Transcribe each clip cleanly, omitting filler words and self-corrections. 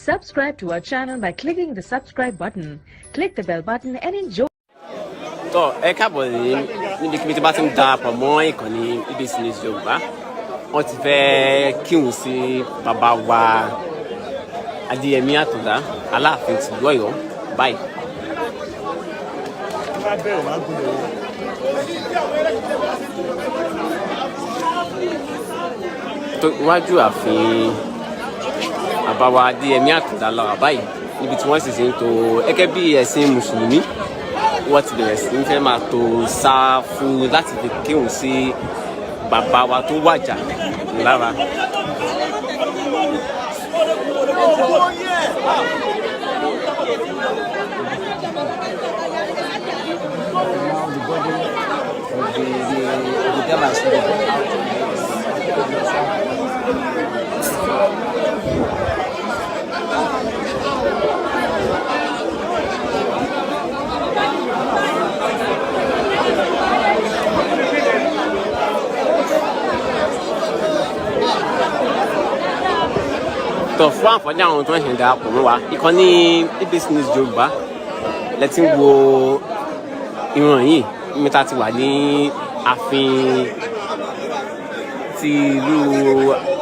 Subscribe to our channel by clicking the subscribe button. Click the bell button and enjoy. So, káàbọ̀ níbi kí mi ti bá ti ń darapọ̀ mọ́ ìkànnì BBC News Yorùbá. Wọ́n ti fẹ́ kírun sí bàbá wa Adéyẹmí Àtàndá Aláàfin tìlú Ọ̀yọ́ báyìí. Iwájú ààfin bàbá wa Adéyẹmí Àtàndá lọ́wọ́ báyìí níbi tí wọ́n sì ṣe ń tò gẹ́gẹ́ bí ẹ̀sìn mùsùlùmí. Wọ́n ti bẹ̀rẹ̀ sí ń fẹ́ máa tò sáfù láti fi kírun sí bàbá wa tó wàjà lára. Tó fún àǹfààní àwọn tó ń ṣe darapọ̀ mọ́ wa ìkànnì BBC News Yorùbá lẹ ti ń wo ìran yìí mẹ́ta ti wà ní ààfin ti ìlú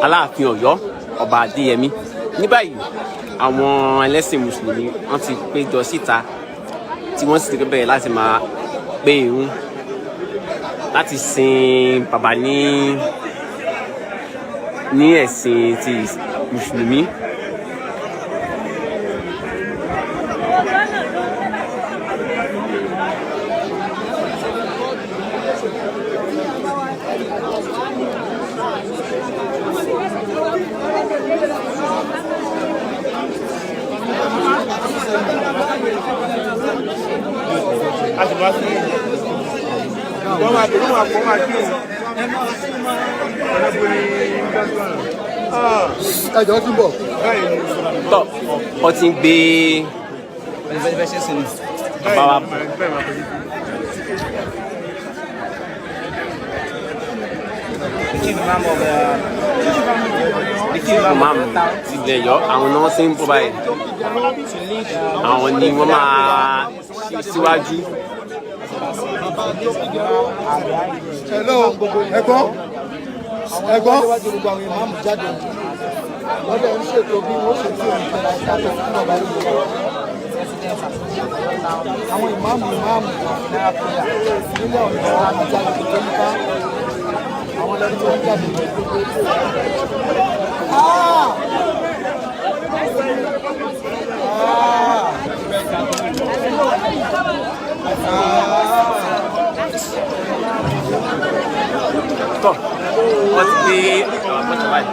Aláàfin Ọ̀yọ́ ọba Adéyẹmí. Ní báyìí àwọn ẹlẹ́sìn mùsùlùmí wọ́n ti péjọ síta tí wọ́n sì ti bẹ̀rẹ̀ láti máa pé ìrun láti sin bàbá ní ẹ̀sìn ti mùsùlùmí. Ẹjọ́ ti bọ̀. Tọ́ ọ ti ń gbé bàbá wa bọ̀. Ìmáàmù ti lẹ̀ yọ àwọn náà ti ń bọ̀ báyìí. Àwọn ni wọ́n máa ṣe síwájú. Hello, ẹ̀gbọ́n. Wọ́n dẹ̀ ń ṣètò bí wọ́n ṣe tí òun tẹ̀lé ìdájọ́ fún bàbá yìí lọ́wọ́. Àwọn ìmáàmù náírà pẹ̀lá nílẹ̀ ọ̀nà àmì jáde tó ń ká àwọn lẹ́nu tó ń jáde ní gbogbo Tọ́ wọ́n ti gbé àwọn ọmọ báyìí.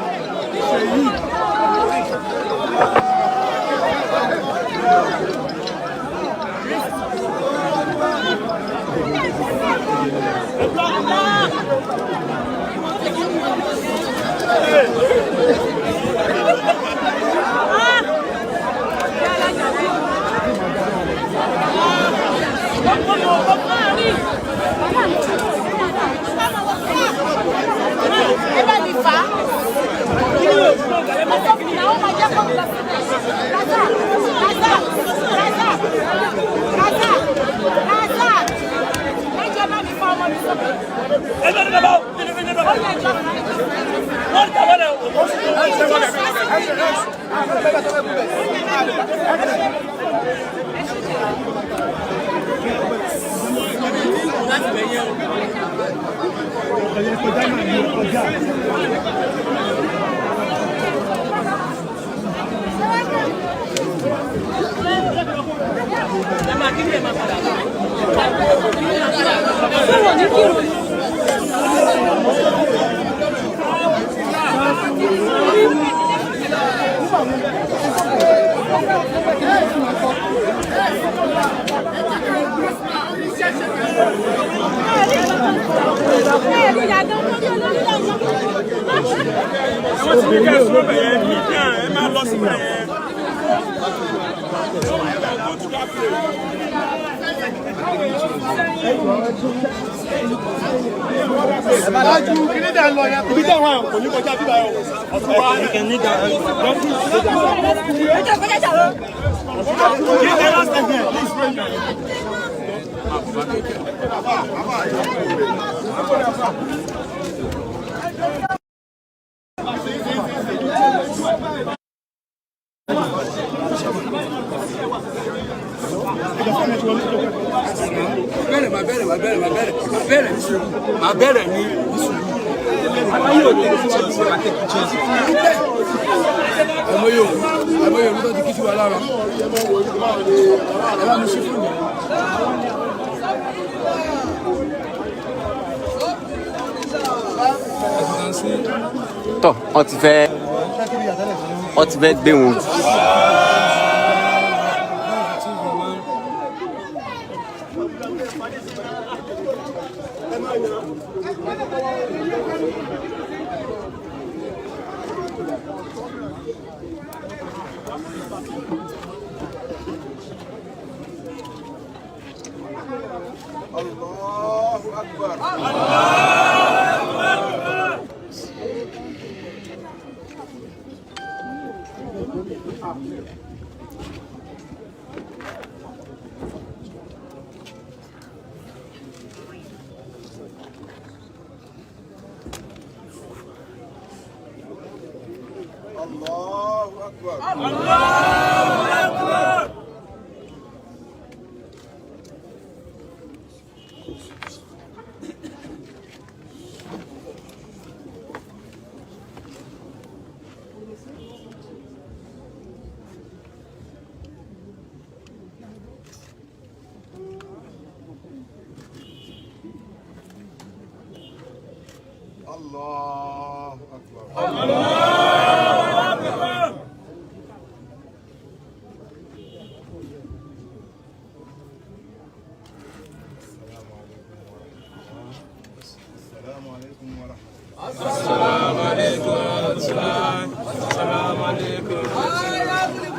Tọ́ ọ ti fẹ́ gbé wọn. Allahu Akbar. Allahu Akbar. Allahu Akbar. Allahu Akbar. Allahu Akbar. Assalamu alaikum wa rahmatullah. Assalamu alaikum wa rahmatullah. Assalamu alaikum.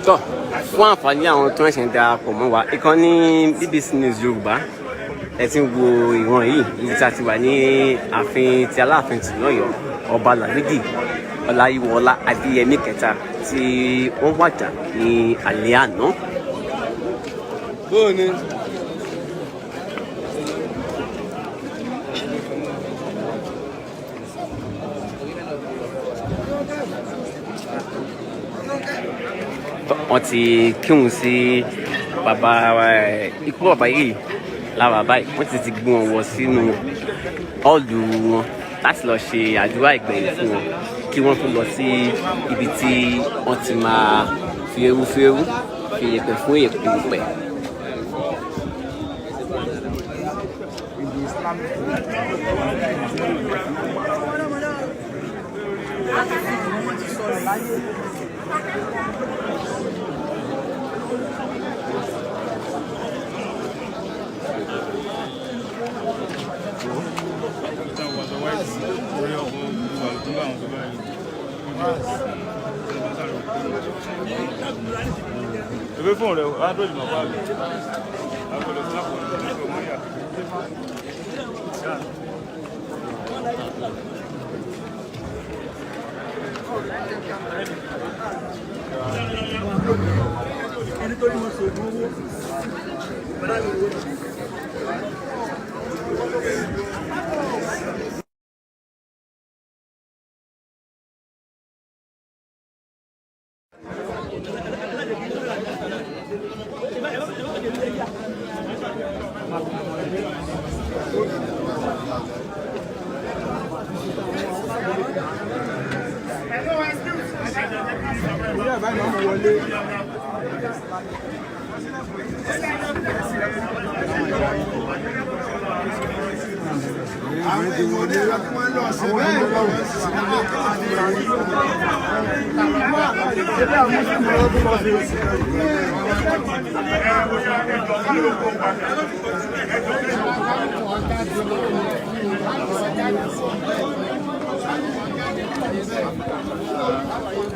Tọ́ fún àǹfààní àwọn tó ń ṣe ń darapọ̀ mọ́ wa ìkànnì BBC News Yorùbá ẹ ti ń wo ìran yìí níbi tí a ti wà ní ààfin ti Aláàfin tìlú Ọ̀yọ́ ọba Lámídì Ọláyíwọlá Adéyẹmí kẹta tí wọ́n wàjà ní alẹ́ àná. Wọ́n ti kírun sí bàbá ikú bàbá yìí lára báyìí wọ́n ti gbé wọn wọ sínú ọ́ọ̀lù wọn láti lọ ṣe àdúrà ìgbẹ̀yìn fún wọn kí wọ́n tún lọ sí ibi tí wọ́n ti máa fi eérú fi yẹ̀pẹ̀ fún yẹ̀pẹ̀. Le fond, le Android m'a pas vu.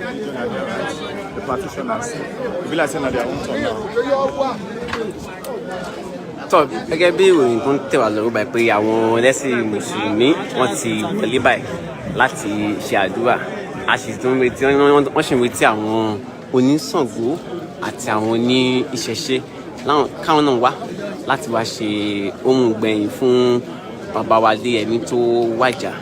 The practitioners, the village are their own turn now. tọ́ gẹ́gẹ́ bí ìròyìn tó ń tẹ̀ wá lọ́rùn báyìí pé àwọn ẹlẹ́sìn mùsùlùmí wọ́n ti wọlé báyìí láti ṣe àdúrà a sì tún retí wọ́n sì ń retí àwọn oníṣàngó àti àwọn oní ìṣẹ̀ṣe káwọn náà wá láti wá ṣe ohun gbẹ̀yìn fún bàbá wa lé ẹni tó wàjà.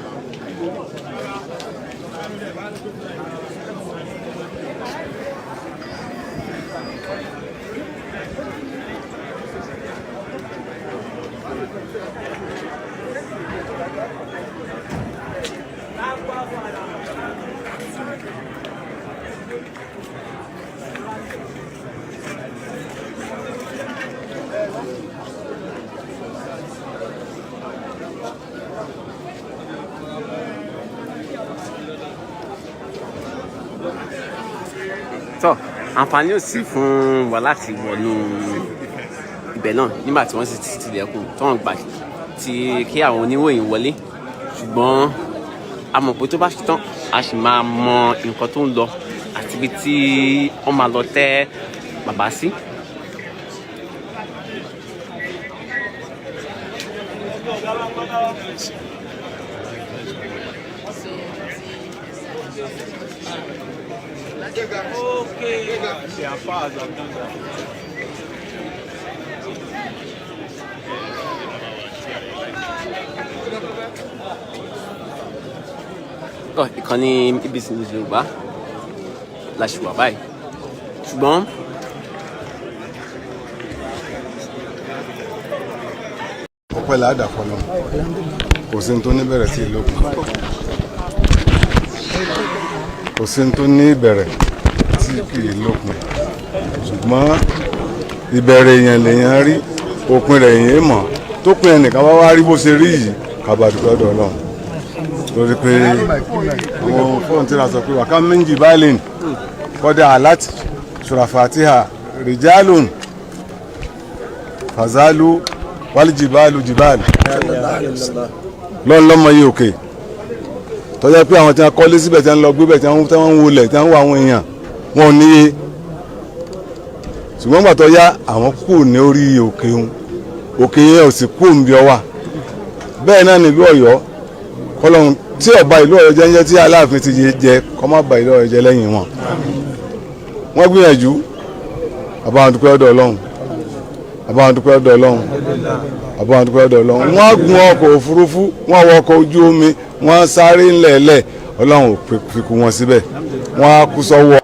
tọ́ àǹfààní ò sí fún wa láti wọnú ibẹ̀ náà nígbà tí wọ́n sì ti tilẹ̀kùn tó wọ́n gbà kí àwọn oníròyìn wọlé ṣùgbọ́n a mọ̀ pé tó bá ṣe tán a sì máa mọ nǹkan tó ń lọ àti ibi tí wọ́n máa lọ tẹ́ bàbá sí. Okay. C'est en phase. Ìkànnì BBC News Yorùbá la ṣì wà báyìí ṣùgbọ́n ọpẹ́ làádà fọlọ́ kò sí ní tó ní bẹ̀rẹ̀ sí ìlókun kò sí ní tó ní ìbẹ̀rẹ̀ tí kì í lókun ṣùgbọ́n ìbẹ̀rẹ̀ èèyàn lèèyàn rí òpin rẹ̀ èèyàn mọ̀ tó pin ẹnìkan wá wá rí bó ṣe rí yìí kábàdúgbò ọ̀dọ̀ Ọlọ́run lórí pé àwọn fóònù tí a sọ pé wàká méjì báyìí kọ́dà aláti ṣùràfàtíhà rìjálùn fàzálù wálìjìbálù jìbálù lọ́nlọ́mọ yìí òkè tọ́jà pé àwọn tí wọ́n kọ́lé síbẹ̀ tí wọ́n lọ gbé bẹ̀ tí wọ́n ń wọlé tí wọ́n ń wọ àwọn èèyàn wọn ò níye ṣùgbọ́n gbà tó yá àwọn kù ní orí òkè yẹn ò sì kù ń bí ọ wà bẹ́ẹ̀ náà nílùú Ọ̀yọ́ kọlọ́run tí ọba ìlú Ọ̀yọ́ jẹ́ ń jẹ́ tí Aláàfin ti jẹ kọ́ má ba ìlú Ọ̀yọ́ jẹ́ lẹ́yìn wọn wọ́n gbìyànjú àbáwọn dúpẹ́ ọ̀dọ̀ Ọlọ́run àbáwọn dúpẹ́ ọ̀dọ̀ Ọlọ́run àbáwọn dúpẹ́ ọ̀dọ̀ Ọlọ́run wọ́n gun ọkọ̀ òfurufú wọ́n wọ ọkọ̀ ojú omi wọ́n sáré ńlẹ̀ẹ́lẹ̀ Ọlọ́run ò fi kú wọn síbẹ̀ wọ́n á kú sọ́wọ́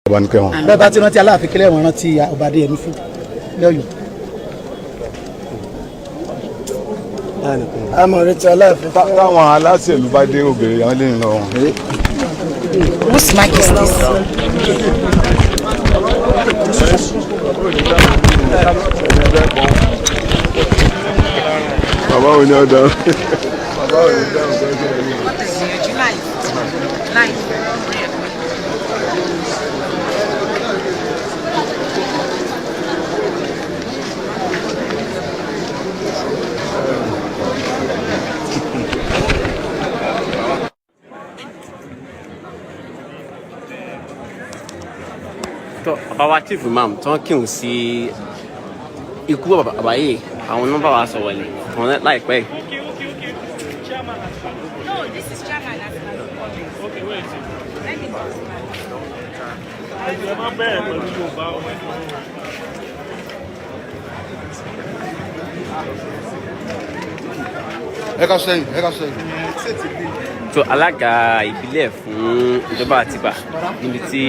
ọ̀bánikẹ́ wọn. bẹ́ẹ̀ bá ti rántí Aláàfin kílẹ̀ wọn rántí ọba Adéyẹmí fún lọ́yọ̀. àmọ̀ retí Aláàfin. táwọn aláṣẹ̀lú bá dé obìnrin àwọn lè lọ wọn. Whose mic is this? bàbá ò ní ọ̀dọ̀ bàbá ò ní dáhùn tó ń ṣe ẹ̀yìn. tó bàbá wa chief imam tí wọ́n kírun sí ikú bàbá yìí àwọn nọ́mbà wa sọ wọlé wọn láìpẹ́. No, this is chairman. Okay, wait. Let me ẹ ká sẹ́yìn ẹ ká sẹ́yìn. tó alága ìbílẹ̀ fún ìjọba Àtìbà níbi tí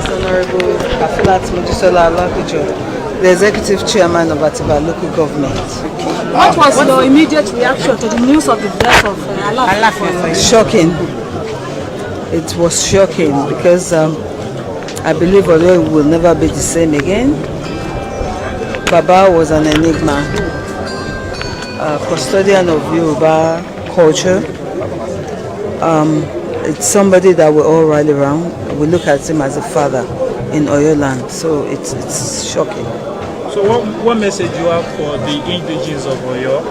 Honorable Afilat Mojisola Alaafin, the Executive Chairman of Atiba Local Government. What was your immediate reaction to the news of the death of Alaafin? Shocking. It was shocking because I believe Oyo will never be the same again. Baba was an enigma, a custodian of Yoruba culture. It's somebody that we all rally around. We look at him as a father in Oyo land, so it's shocking. So what message you have for the indigenes of Oyo?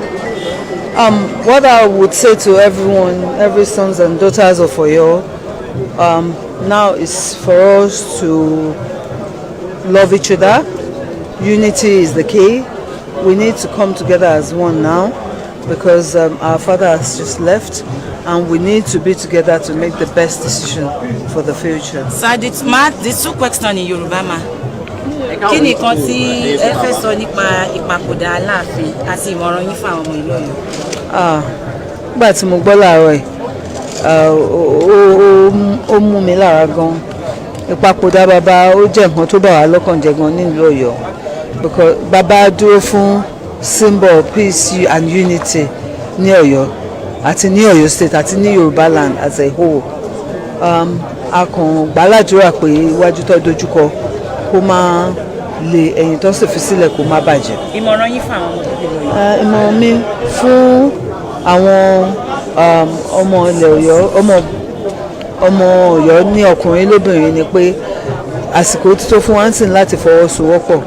What I would say to everyone, every sons and daughters of Oyo, now is for us to love each other. Unity is the key. We need to come together as one now because our father has just left and we need to be together to make the best decision for the future. So the two questions in Yoruba ma. Kí ni kan tí ẹ fẹ́ sọ nípa ìpapòdà Aláàfin àti ìmọ̀ràn yín fún àwọn ọmọ ìlú Ọ̀yọ́? Nígbà tí mo gbọ́ láàárọ̀ ó mú mi lára gan. Ìpapòdà bàbá ó jẹ́ nǹkan tó bà wá lọ́kàn jẹ́ gan nílùú Ọ̀yọ́ because bàbá dúró fún symbol peace and unity ní Ọ̀yọ́ àti ní Ọ̀yọ́ state àti ní Yorùbá land as a whole. A kàn gbàládùra pé iwájú tó dojúkọ kó máa lè ẹ̀yìn tó sì fi sílẹ̀ kó má bàjẹ́. Ìmọ̀ràn yín fún àwọn ọmọ ìlú Ọ̀yọ́? Ìmọ̀ràn mi fún àwọn ọmọ ilẹ̀ Ọ̀yọ́ ọmọ Ọ̀yọ́ ní ọkùnrin lóbìnrin ni pé àsìkò tó fún wa ń sìn láti fọwọ́sowọ́pọ̀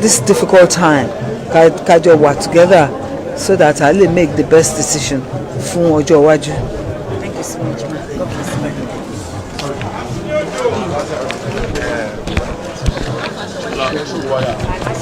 this difficult time kájọ wà together so that I will make the best decision fún ọjọ́ iwájú. Thank you so much, ma. God bless you.